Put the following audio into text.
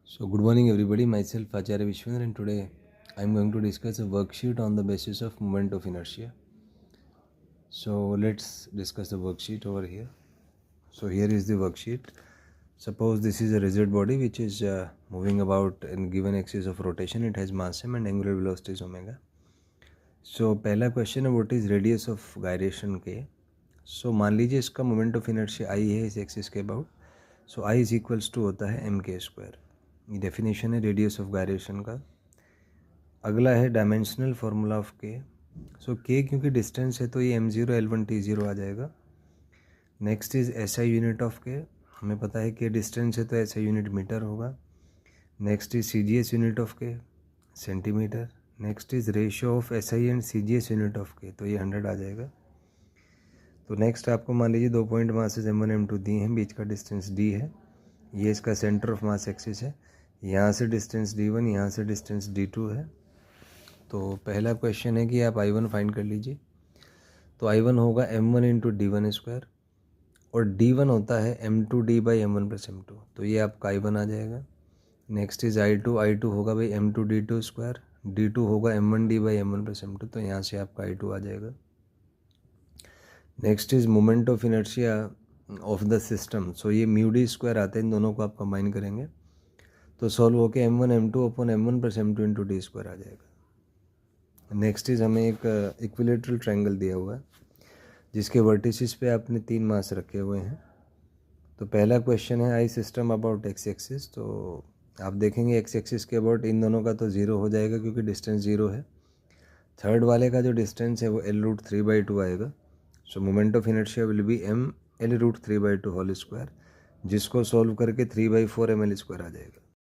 So good morning everybody, myself Acharya Vishwendra, and today I am going to discuss a worksheet on the basis of moment of inertia. So let's discuss the worksheet over here. So here is the worksheet. Suppose this is a rigid body which is moving about in given axis of rotation. It has mass m and angular velocity is omega. So पहला question है what is radius of gyration के. सो मान लीजिए इसका moment of inertia I है इस axis के about. So I is equals to होता है एम के स्क्वायर. ये डेफिनेशन है रेडियस ऑफ गायरेशन का. अगला है डायमेंशनल फार्मूला ऑफ के. सो के क्योंकि डिस्टेंस है तो ये m0 L1 T0 आ जाएगा. Next is SI unit of K. हमें पता है कि डिस्टेंस है तो SI यूनिट मीटर होगा. Next is CGS unit of K centimetre. Next is ratio of SI and CGS unit of K, तो ये 100 आ जाएगा. तो नेक्स्ट आपको मान लीजिए 2 पॉइंट मासेस M1 M2 दी हैं, बीच का डिस्टेंस D है. ये इसका सेंटर ऑफ मास एक्सिस है. यहाँ से डिस्टेंस D1, यहाँ से डिस्टेंस D2 है. तो पहला क्वेश्चन है कि आप I1 फाइंड कर लीजिए. तो I1 होगा M1 इंटू D1 स्क्वायर और D1 होता है M2D by M1 plus M2, तो ये आपका I1 आ जाएगा. नेक्स्ट इज I2 होगा भाई M2D2 स्क्वायर. D2 होगा M1D by M1 plus M2, तो यहाँ से आपका I2 आ जाएगा. Next is moment of inertia of the system. So ये म्यू डी स्क्वायर आते हैं, इन दोनों को आप कंबाइन करेंगे तो सॉल्व होके M1 M2 upon M1 plus M2 into D square आ जाएगा. नेक्स्ट इज हमें एक इक्विलेटरल ट्रायंगल दिया हुआ है जिसके वर्टिसेस पे आपने 3 मास रखे हुए हैं. तो पहला क्वेश्चन है I system about x axis. तो आप देखेंगे एक्स एक्सिस के अबाउट इन दोनों का तो 0 हो जाएगा क्योंकि डिस्टेंस 0 है. थर्ड वाले का जो डिस्टेंस है वो L√3/2 आएगा. So moment of inertia will be M L√3/2 whole square, जिसको सॉल्व करके 3/4 ml स्क्वायर आ जाएगा.